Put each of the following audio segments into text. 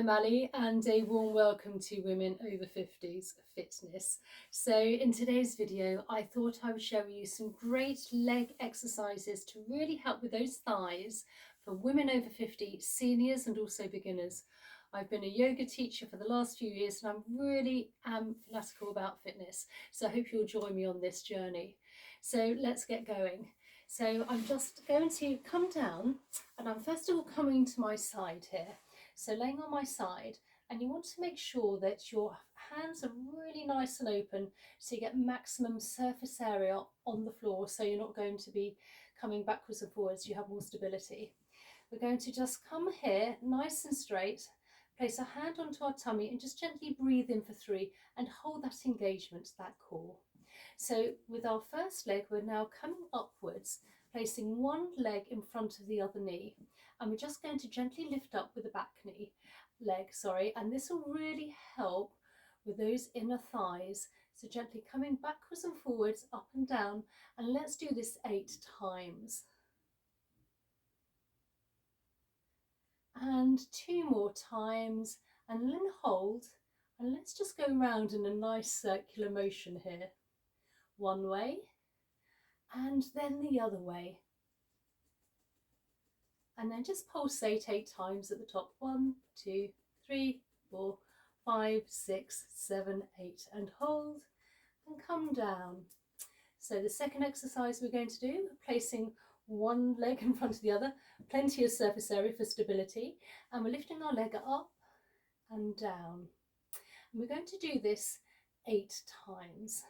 I'm Ali and a warm welcome to Women Over 50s Fitness. So in today's video I thought I would show you some great leg exercises to really help with those thighs for women over 50, seniors and also beginners. I've been a yoga teacher for the last few years and I'm really fanatical about fitness, so I hope you'll join me on this journey. So let's get going. So I'm just going to come down and I'm first of all coming to my side here. So laying on my side, and you want to make sure that your hands are really nice and open so you get maximum surface area on the floor, so you're not going to be coming backwards and forwards, you have more stability. We're going to just come here nice and straight, place our hand onto our tummy and just gently breathe in for 3 and hold that engagement, that core. So with our first leg, we're now coming upwards, placing one leg in front of the other knee, and we're just going to gently lift up with the back leg, and this will really help with those inner thighs. So gently coming backwards and forwards, up and down, and let's do this 8 times. And 2 more times, and then hold, and let's just go round in a nice circular motion here. One way, and then the other way. And then just pulsate 8 times at the top. 1, 2, 3, 4, 5, 6, 7, 8, and hold, and come down. So the second exercise we're going to do, placing one leg in front of the other, plenty of surface area for stability, and we're lifting our leg up and down. And we're going to do this 8 times.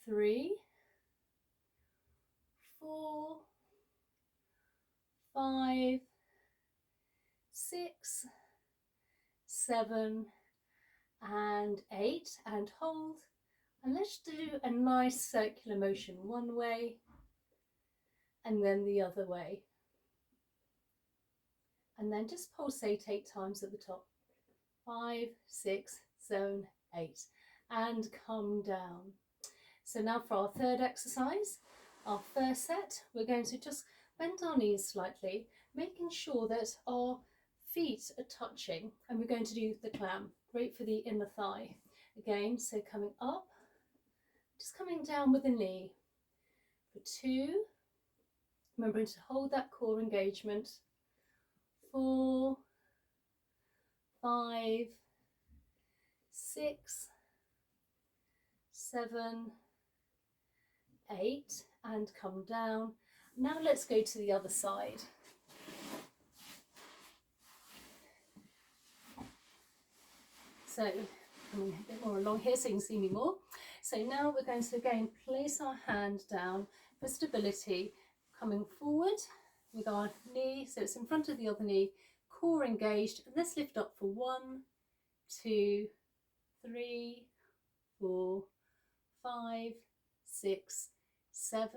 3, 4, 5, 6, 7, and 8, and hold, and let's do a nice circular motion, one way and then the other way, and then just pulsate 8 times at the top. 5, 6, 7, 8, and come down. So now for our third exercise, our first set, we're going to just bend our knees slightly, making sure that our feet are touching, and we're going to do the clam, great for the inner thigh. Again, so coming up, just coming down with the knee. For 2, remembering to hold that core engagement. 4, 5, 6, 7, 8, and come down. Now let's go to the other side. So coming a bit more along here so you can see me more. So now we're going to again place our hand down for stability, coming forward with our knee, so it's in front of the other knee, core engaged, and let's lift up for 1, 2, 3, 4, 5, 6, 7,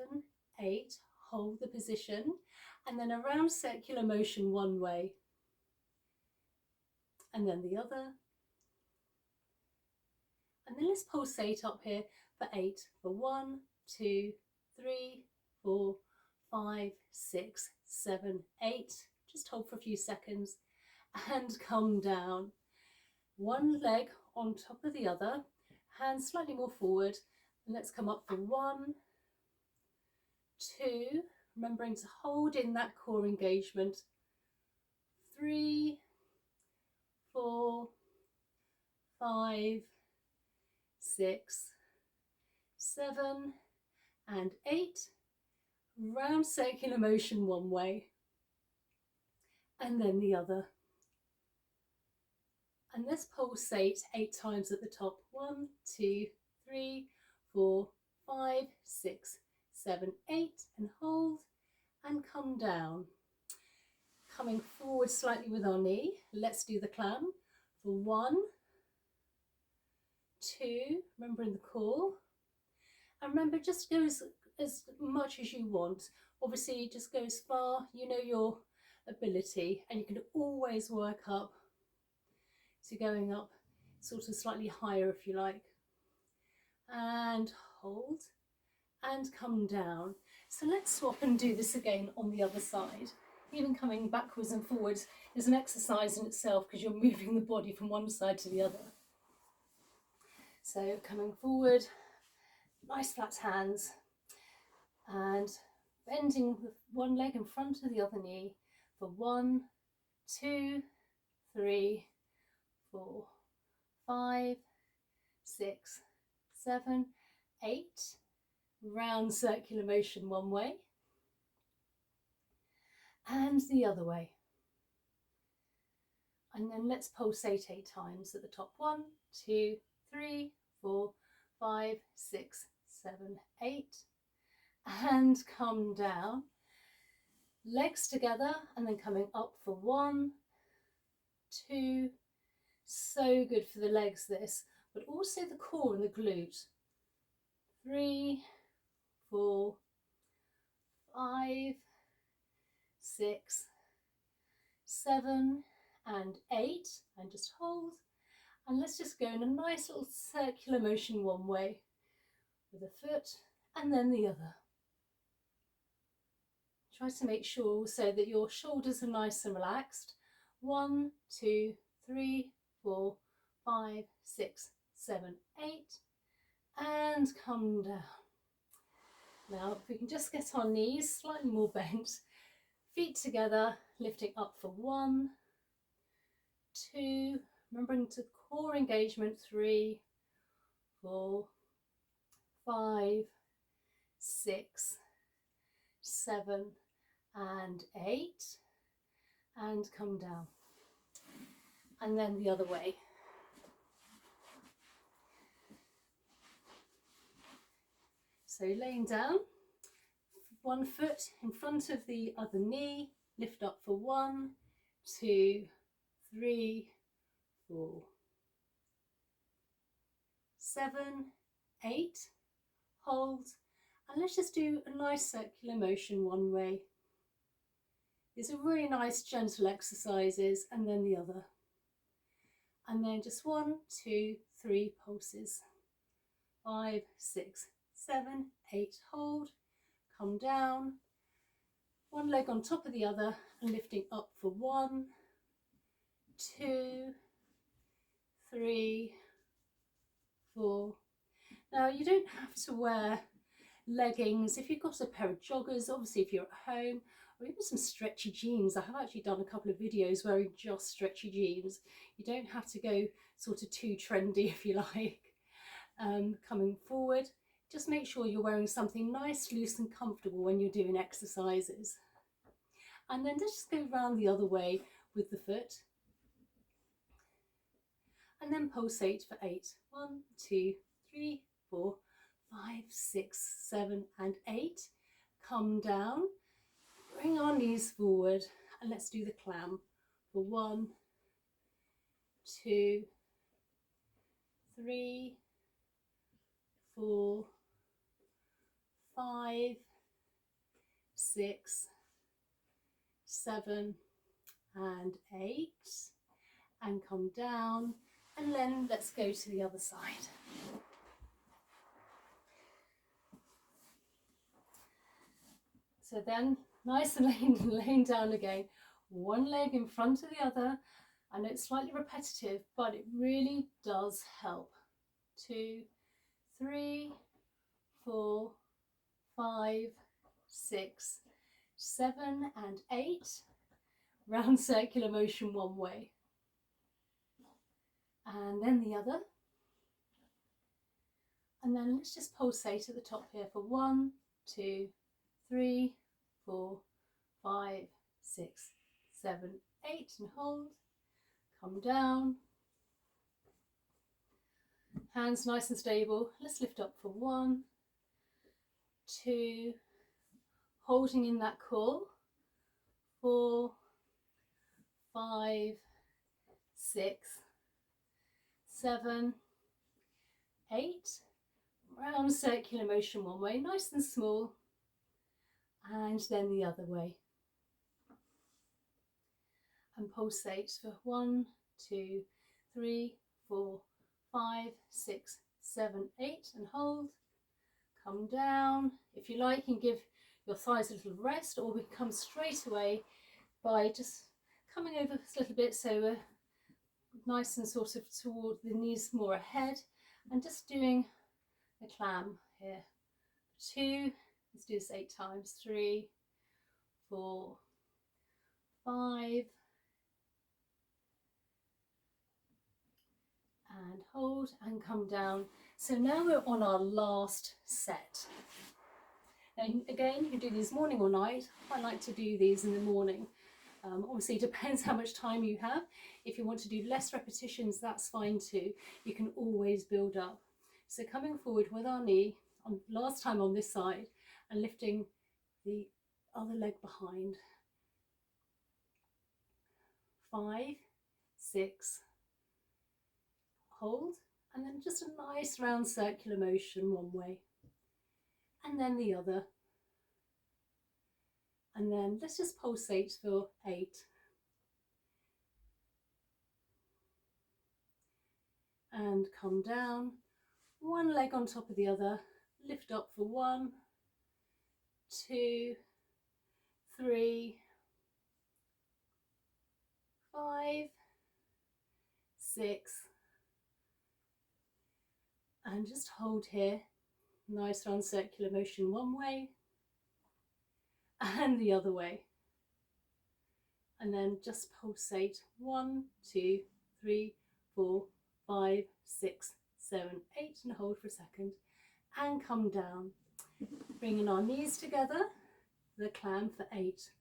8, hold the position, and then around circular motion one way, and then the other, and then let's pulsate up here for 8, for 1, 2, 3, 4, 5, 6, 7, 8, just hold for a few seconds, and come down. One leg on top of the other, hands slightly more forward, and let's come up for 1, 2, remembering to hold in that core engagement, 3, 4, 5, 6, 7, and 8, round circular motion one way, and then the other. And let's pulsate 8 times at the top. 1, 2, 3, 4, 5, 6, 7, 8, and hold, and come down. Coming forward slightly with our knee, let's do the clam for 1, 2, remembering the core, and remember just go as much as you want. Obviously just go as far, you know your ability, and you can always work up, so going up sort of slightly higher if you like, and hold, and come down. So let's swap and do this again on the other side. Even coming backwards and forwards is an exercise in itself because you're moving the body from one side to the other. So coming forward, nice flat hands, and bending one leg in front of the other knee for 1, 2, 3, 4, 5, 6, 7, 8. Round circular motion one way and the other way. And then let's pulsate 8 times at the top. 1, 2, 3, 4, 5, 6, 7, 8. And come down. Legs together and then coming up for 1, 2. So good for the legs this, but also the core and the glute. 3, 4, 5, 6, 7 and 8, and just hold, and let's just go in a nice little circular motion one way with a foot and then the other. Try to make sure also that your shoulders are nice and relaxed. 1, 2, 3, 4, 5, 6, 7, 8, and come down. Now if we can just get our knees slightly more bent, feet together, lifting up for 1, 2, remembering to core engagement, 3, 4, 5, 6, 7 and 8, and come down. And then the other way. So laying down, one foot in front of the other knee, lift up for 1, 2, 3, 4, 7, 8, hold, and let's just do a nice circular motion one way. These are really nice gentle exercises, and then the other. And then just 1, 2, 3 pulses. 5, 6, 7, 8, hold, come down, one leg on top of the other and lifting up for 1, 2, 3, 4. Now you don't have to wear leggings if you've got a pair of joggers, obviously if you're at home, or even some stretchy jeans. I have actually done a couple of videos wearing just stretchy jeans. You don't have to go sort of too trendy if you like. Coming forward, just make sure you're wearing something nice, loose and comfortable when you're doing exercises. And then just go round the other way with the foot. And then pulsate for 8. 1, 2, 3, 4, 5, 6, 7 and 8. Come down, bring our knees forward, and let's do the clam for 1, 2, 3, 4, 5, 6, 7 and 8, and come down, and then let's go to the other side. So then nice and laying down again, one leg in front of the other. I know it's slightly repetitive, but it really does help. 2, 3, 4, 5, 6, 7 and 8. Round circular motion one way. And then the other. And then let's just pulsate at the top here for 1, 2, 3, 4, 5, 6, 7, 8, and hold. Come down. Hands nice and stable. Let's lift up for 1, 2, holding in that core. 4, 5, 6, 7, 8. Round circular motion one way, nice and small. And then the other way. And pulsate for 1, 2, 3, 4, 5, 6, 7, 8, and hold. Come down. If you like, you can give your thighs a little rest, or we come straight away by just coming over a little bit so we're nice and sort of toward the knees more ahead, and just doing a clam here. 2, let's do this 8 times. 3, 4, 5, and hold and come down. So now we're on our last set. And again, you can do these morning or night. I like to do these in the morning. Obviously, it depends how much time you have. If you want to do less repetitions, that's fine too. You can always build up. So coming forward with our knee, last time on this side, and lifting the other leg behind. 5, 6, hold, and then just a nice round circular motion one way, and then the other. And then let's just pulsate for 8. And come down, one leg on top of the other, lift up for 1, 2, 3, 5, 6, and just hold here. Nice round circular motion one way and the other way. And then just pulsate 1, 2, 3, 4, 5, 6, 7, 8, and hold for a second, and come down, bringing our knees together, the clam for 8,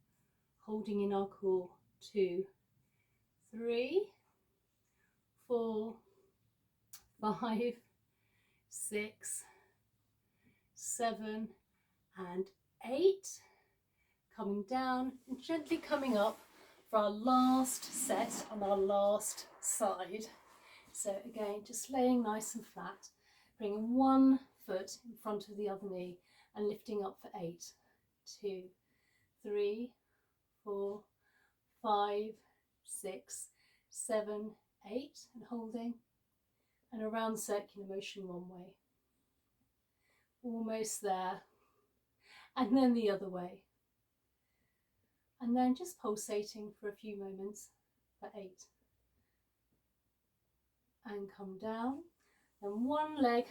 holding in our core. 2, 3, 4, 5, 6, 7, and 8. Coming down and gently coming up for our last set on our last side. So again, just laying nice and flat, bringing one foot in front of the other knee and lifting up for 8. 2, 3, 4, 5, 6, 7, 8, and holding, and a round circular motion one way. Almost there. And then the other way. And then just pulsating for a few moments for 8. And come down. And one leg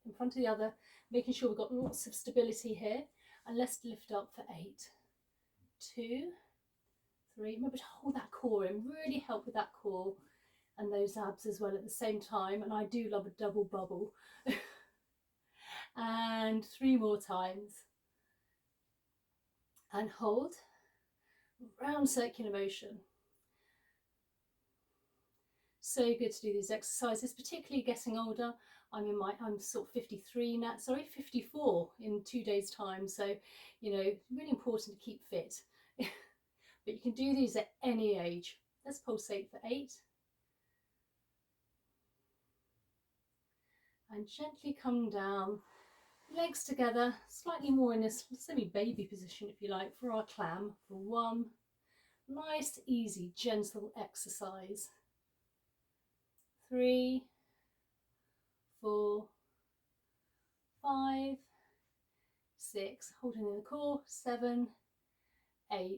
in front of the other, making sure we've got lots of stability here. And let's lift up for 8. 2, 3. Remember to hold that core in, really help with that core and those abs as well at the same time. And I do love a double bubble. And 3 more times. And hold. Round circular motion. So good to do these exercises, particularly getting older. I'm sort of 53 now, 54 in 2 days time. So, you know, really important to keep fit. But you can do these at any age. Let's pulsate for 8. And gently come down, legs together, slightly more in a semi-baby position if you like, for our clam for 1. Nice, easy, gentle exercise. 3, 4, 5, 6, holding in the core, 7, 8,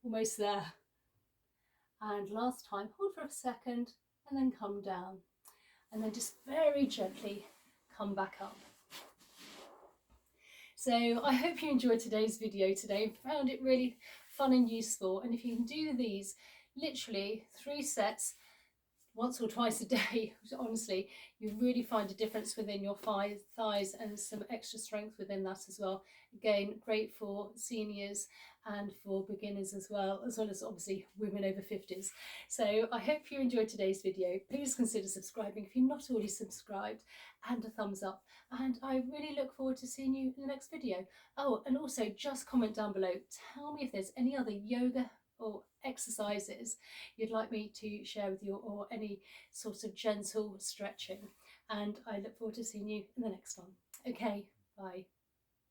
almost there. And last time, hold for a second and then come down. And then just very gently come back up. So I hope you enjoyed today's video today, found it really fun and useful. And if you can do these, literally 3 sets, once or twice a day, honestly, you really find a difference within your thighs and some extra strength within that as well. Again, great for seniors and for beginners as well as obviously women over 50s. So I hope you enjoyed today's video. Please consider subscribing if you're not already subscribed, and a thumbs up. And I really look forward to seeing you in the next video. Oh, and also just comment down below. Tell me if there's any other yoga or exercises you'd like me to share with you, or any sort of gentle stretching, and I look forward to seeing you in the next one. Okay, bye.